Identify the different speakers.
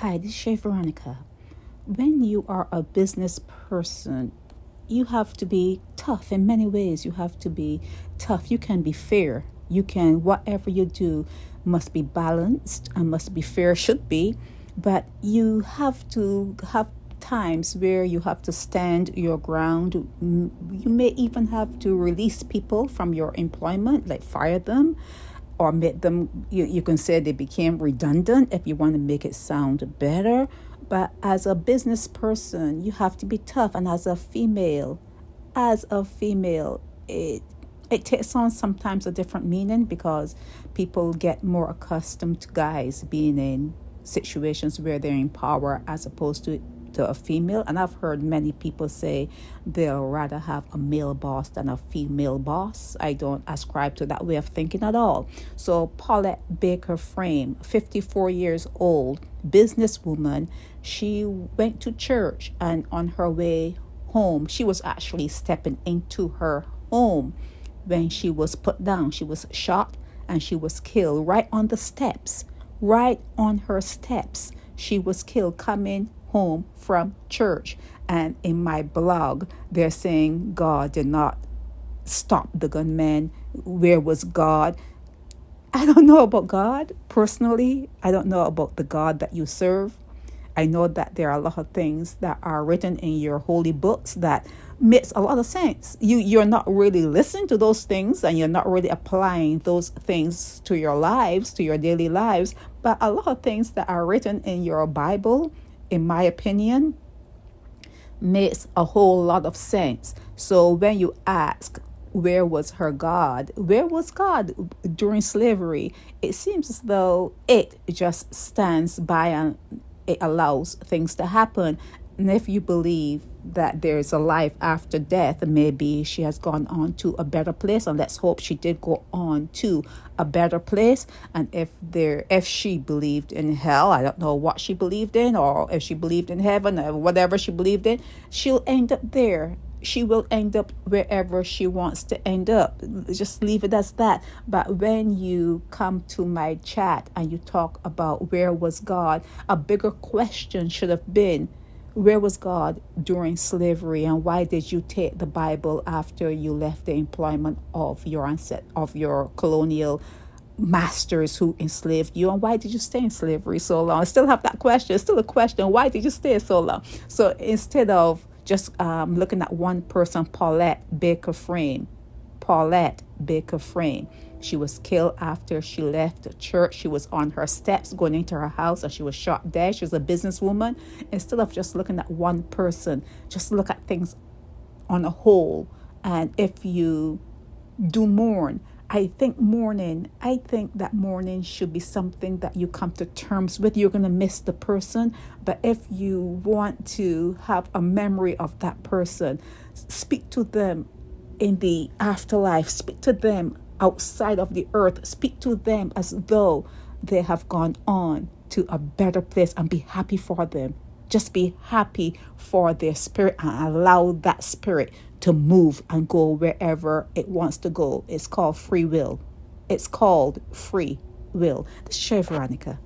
Speaker 1: Hi, this is Shay Veronica. When you are a business person, you have to be tough in many ways. You have to be tough. You can be fair. Whatever you do must be balanced and must be fair, should be. But you have to have times where you have to stand your ground. You may even have to release people from your employment, like fire them, or make them, you can say they became redundant if you want to make it sound better. But as a business person, you have to be tough. And as a female, it takes on sometimes a different meaning because people get more accustomed to guys being in situations where they're in power as opposed to a female. And I've heard many people say they'll rather have a male boss than a female boss. I don't ascribe to that way of thinking at all. So Paulette Baker Frame, 54 years old, businesswoman, she went to church, and on her way home, she was actually stepping into her home when she was put down. She was shot and she was killed right on the steps, right on her steps. She was killed coming home from church. And in my blog, they're saying God did not stop the gunman. Where was God? I don't know about God personally. I don't know about the God that you serve. I know that there are a lot of things that are written in your holy books that makes a lot of sense. You're not really listening to those things, and you're not really applying those things to your lives, to your daily lives. But a lot of things that are written in your Bible, in my opinion, makes a whole lot of sense. So when you ask, where was her God? Where was God during slavery? It seems as though it just stands by and it allows things to happen. And if you believe that there's a life after death, maybe she has gone on to a better place, and let's hope she did go on to a better place. And if she believed in hell, I don't know what she believed in, or if she believed in heaven, or whatever she believed in, she'll end up there. She will end up wherever she wants to end up. Just leave it as that. But when you come to my chat and you talk about where was God, a bigger question should have been, where was God during slavery, and why did you take the Bible after you left the employment of your colonial masters who enslaved you, and why did you stay in slavery so long? I still have that question. It's still a question. Why did you stay so long? So instead of just looking at one person, Paulette Baker Frame, she was killed after she left the church. She was on her steps going into her house and she was shot dead. She was a businesswoman. Instead of just looking at one person, just look at things on a whole. And if you do mourn, I think that mourning should be something that you come to terms with. You're going to miss the person, but if you want to have a memory of that person, speak to them in the afterlife, speak to them outside of the earth, speak to them as though they have gone on to a better place, and be happy for them. Just be happy for their spirit and allow that spirit to move and go wherever it wants to go. It's called free will. This is Shay Veronica.